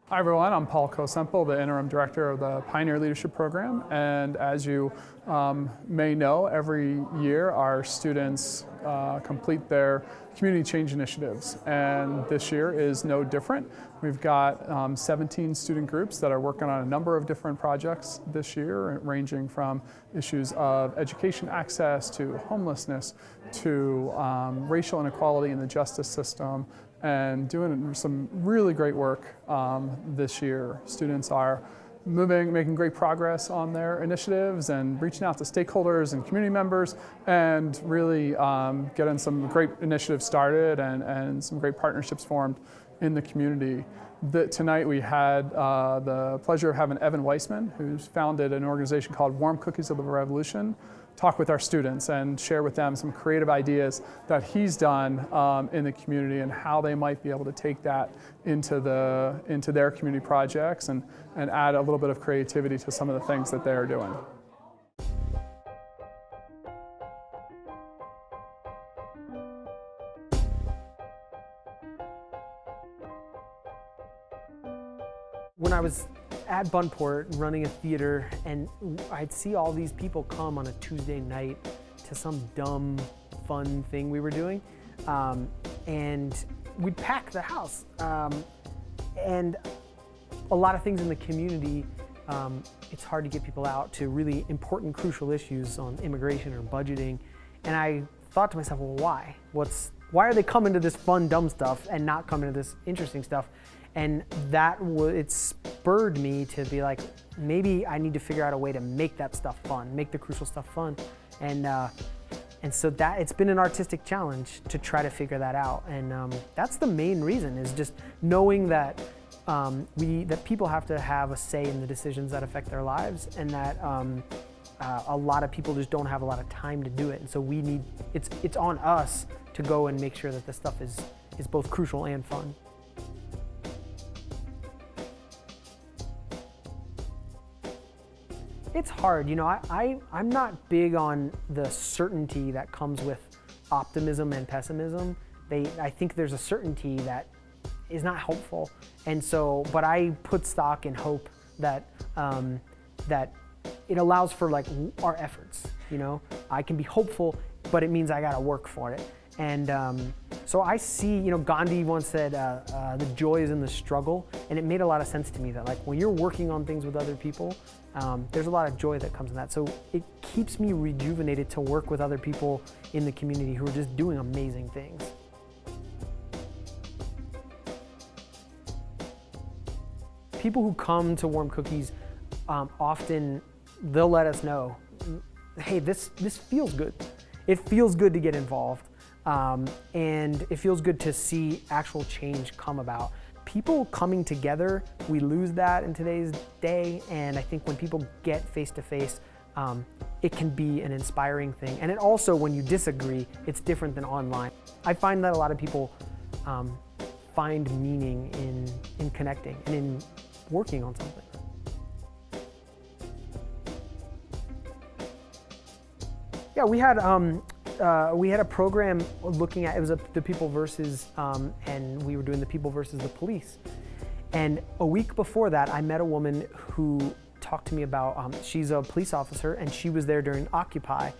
Hi everyone, I'm Paul Kosempel, the Interim Director of the Pioneer Leadership Program, and as you may know, every year our students complete their community change initiatives, and this year is no different. We've got 17 student groups that are working on a number of different projects this year, ranging from issues of education access to homelessness to racial inequality in the justice system, and doing some really great work this year. Students are making great progress on their initiatives and reaching out to stakeholders and community members and really getting some great initiatives started and some great partnerships formed in the community. Tonight we had the pleasure of having Evan Weissman, who's founded an organization called Warm Cookies of the Revolution, talk with our students and share with them some creative ideas that he's done in the community and how they might be able to take that into their community projects and add a little bit of creativity to some of the things that they're doing. When I was at Buntport running a theater, and I'd see all these people come on a Tuesday night to some dumb, fun thing we were doing, and we'd pack the house. And a lot of things in the community, it's hard to get people out to really important, crucial issues on immigration or budgeting. And I thought to myself, well, why? Why are they coming to this fun, dumb stuff and not coming to this interesting stuff? And it spurred me to be like, maybe I need to figure out a way to make that stuff fun, make the crucial stuff fun. And so it's been an artistic challenge to try to figure that out. And that's the main reason, is just knowing that that people have to have a say in the decisions that affect their lives, and that a lot of people just don't have a lot of time to do it. And so it's on us to go and make sure that this stuff is both crucial and fun. It's hard, you know, I'm not big on the certainty that comes with optimism and pessimism. I think there's a certainty that is not helpful. And so, but I put stock in hope that, that it allows for like our efforts, you know. I can be hopeful, but it means I gotta work for it. And so I see, you know, Gandhi once said, the joy is in the struggle, and it made a lot of sense to me that like when you're working on things with other people, there's a lot of joy that comes in that. So it keeps me rejuvenated to work with other people in the community who are just doing amazing things. People who come to Warm Cookies, often they'll let us know, hey, this feels good. It feels good to get involved. And it feels good to see actual change come about. People coming together, we lose that in today's day, and I think when people get face-to-face, it can be an inspiring thing. And it also, when you disagree, it's different than online. I find that a lot of people find meaning in connecting and in working on something. Yeah, we had a program looking at, it was the people versus, and we were doing the people versus the police. And a week before that, I met a woman who talked to me about, she's a police officer and she was there during Occupy.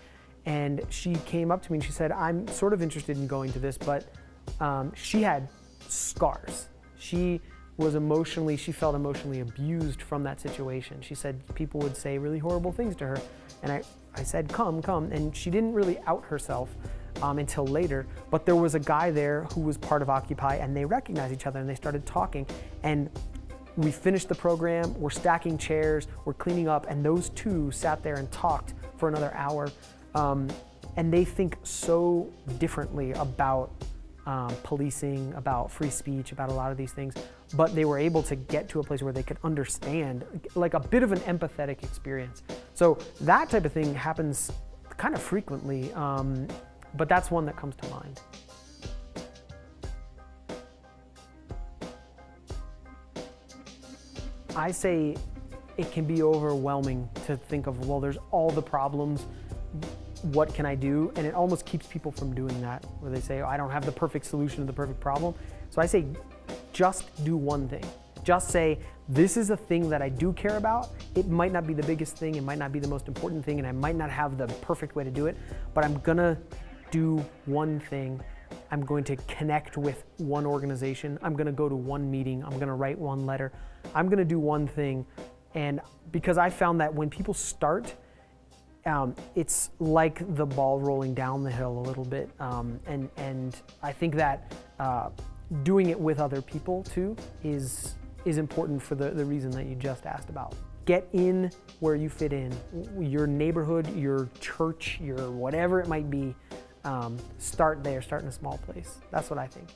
And she came up to me and she said, I'm sort of interested in going to this, but she had scars. She felt emotionally abused from that situation. She said people would say really horrible things to her. And I said, come. And she didn't really out herself until later. But there was a guy there who was part of Occupy, and they recognized each other and they started talking. And we finished the program, we're stacking chairs, we're cleaning up, and those two sat there and talked for another hour. And they think so differently about policing, about free speech, about a lot of these things, but they were able to get to a place where they could understand, like a bit of an empathetic experience. So that type of thing happens kind of frequently, but that's one that comes to mind. I say it can be overwhelming to think of, well, there's all the problems, what can I do? And it almost keeps people from doing that, where they say, oh, I don't have the perfect solution to the perfect problem. So I say, just do one thing. Just say, this is a thing that I do care about. It might not be the biggest thing, it might not be the most important thing, and I might not have the perfect way to do it, but I'm gonna do one thing. I'm going to connect with one organization. I'm gonna go to one meeting. I'm gonna write one letter. I'm gonna do one thing. And because I found that when people start, it's like the ball rolling down the hill a little bit. And I think that doing it with other people too is important for the reason that you just asked about. Get in where you fit in. Your neighborhood, your church, your whatever it might be, start there, start in a small place. That's what I think.